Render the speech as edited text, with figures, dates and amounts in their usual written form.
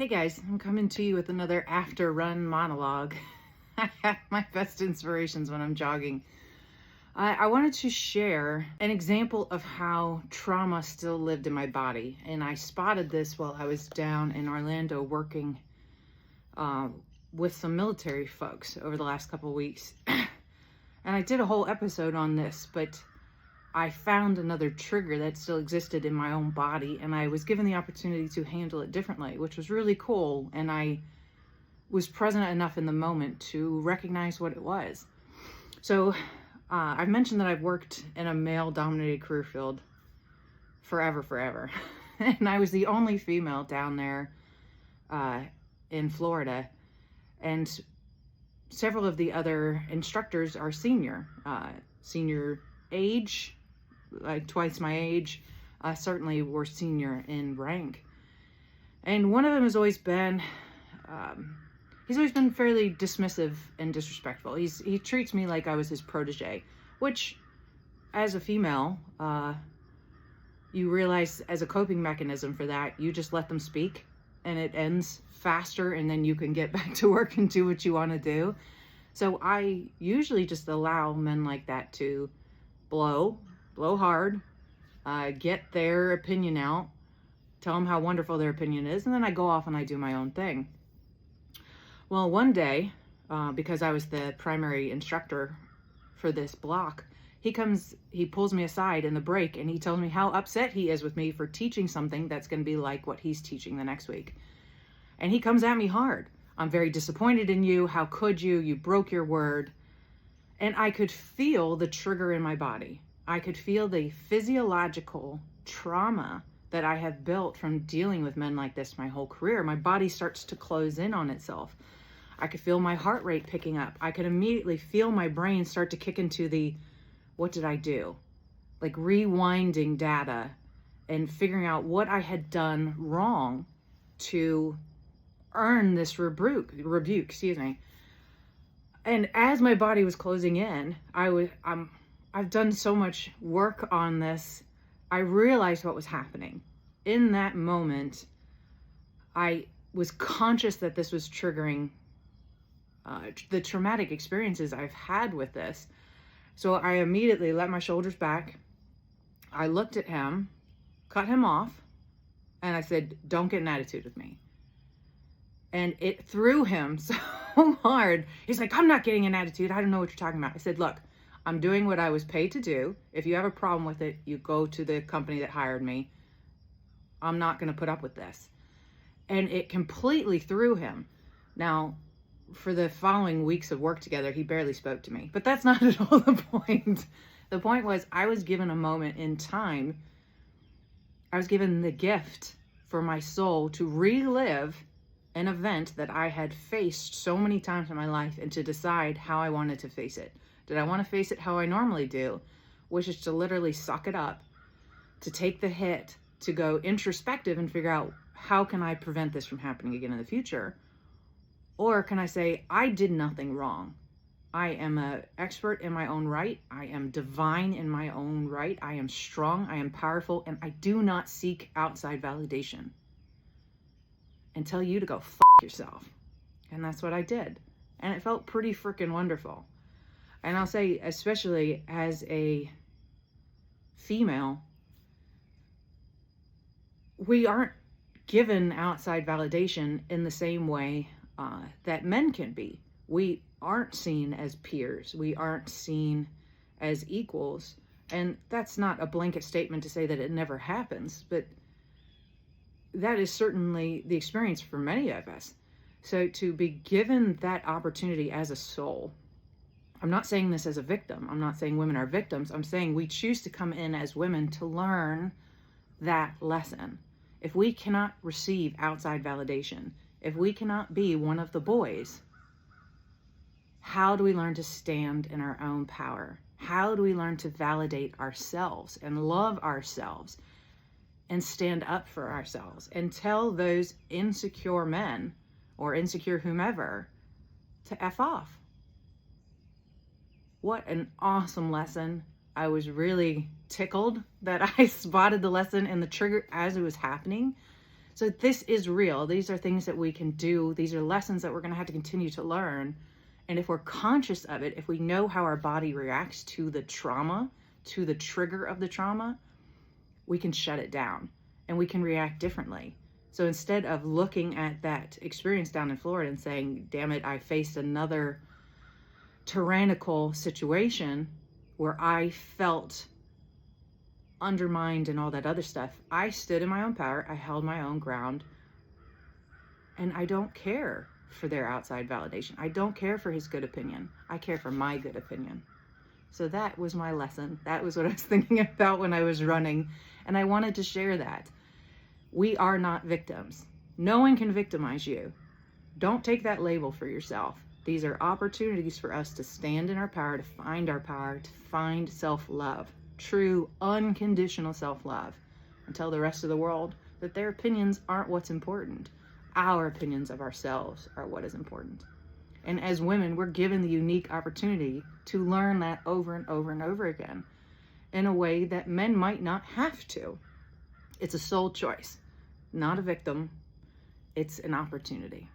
Hey guys, I'm coming to you with another after run monologue. I have my best inspirations when I'm jogging. I wanted to share an example of how trauma still lived in my body. And I spotted this while I was down in Orlando working with some military folks over the last couple of weeks. And I did a whole episode on this, but I found another trigger that still existed in my own body, and I was given the opportunity to handle it differently, which was really cool. And I was present enough in the moment to recognize what it was. So I've mentioned that I've worked in a male-dominated career field forever. And I was the only female down there in Florida. And several of the other instructors are senior age, like twice my age, certainly were senior in rank. And one of them has always been, he's always been fairly dismissive and disrespectful. He treats me like I was his protege, which as a female, you realize as a coping mechanism for that, you just let them speak and it ends faster, and then you can get back to work and do what you want to do. So I usually just allow men like that to blow hard, get their opinion out, tell them how wonderful their opinion is, and then I go off and I do my own thing. Well, one day, because I was the primary instructor for this block, he pulls me aside in the break, and he tells me how upset he is with me for teaching something that's going to be like what he's teaching the next week. And he comes at me hard. I'm very disappointed in you. How could you? You broke your word. And I could feel the trigger in my body. I could feel the physiological trauma that I have built from dealing with men like this my whole career. My body starts to close in on itself. I could feel my heart rate picking up. I could immediately feel my brain start to kick into the, what did I do? Like rewinding data and figuring out what I had done wrong to earn this rebuke, And as my body was closing in, I've done so much work on this. I realized what was happening. In that moment, I was conscious that this was triggering the traumatic experiences I've had with this. So I immediately let my shoulders back. I looked at him, cut him off, and I said, "Don't get an attitude with me." And it threw him so hard. He's like, "I'm not getting an attitude. I don't know what you're talking about." I said, "Look, I'm doing what I was paid to do. If you have a problem with it, you go to the company that hired me. I'm not going to put up with this." And it completely threw him. Now, for the following weeks of work together, he barely spoke to me. But that's not at all the point. The point was, I was given a moment in time. I was given the gift for my soul to relive an event that I had faced so many times in my life, and to decide how I wanted to face it. Did I want to face it how I normally do, which is to literally suck it up, to take the hit, to go introspective and figure out how can I prevent this from happening again in the future? Or can I say, I did nothing wrong. I am an expert in my own right. I am divine in my own right. I am strong. I am powerful. And I do not seek outside validation and tell you to go f*** yourself. And that's what I did. And it felt pretty freaking wonderful. And I'll say, especially as a female, we aren't given outside validation in the same way that men can be. We aren't seen as peers. We aren't seen as equals. And that's not a blanket statement to say that it never happens, but that is certainly the experience for many of us. So to be given that opportunity as a soul, I'm not saying this as a victim. I'm not saying women are victims. I'm saying we choose to come in as women to learn that lesson. If we cannot receive outside validation, if we cannot be one of the boys, how do we learn to stand in our own power? How do we learn to validate ourselves and love ourselves and stand up for ourselves and tell those insecure men or insecure whomever to F off? What an awesome lesson. I was really tickled that I spotted the lesson and the trigger as it was happening. So this is real. These are things that we can do. These are lessons that we're going to have to continue to learn. And if we're conscious of it, if we know how our body reacts to the trauma, to the trigger of the trauma, we can shut it down and we can react differently. So instead of looking at that experience down in Florida and saying, damn it, I faced another tyrannical situation where I felt undermined and all that other stuff, I stood in my own power. I held my own ground. And I don't care for their outside validation. I don't care for his good opinion. I care for my good opinion. So that was my lesson. That was what I was thinking about when I was running. And I wanted to share that. We are not victims. No one can victimize you. Don't take that label for yourself. These are opportunities for us to stand in our power, to find self-love. True, unconditional self-love, and tell the rest of the world that their opinions aren't what's important. Our opinions of ourselves are what is important. And as women, we're given the unique opportunity to learn that over and over and over again in a way that men might not have to. It's a soul choice, not a victim. It's an opportunity.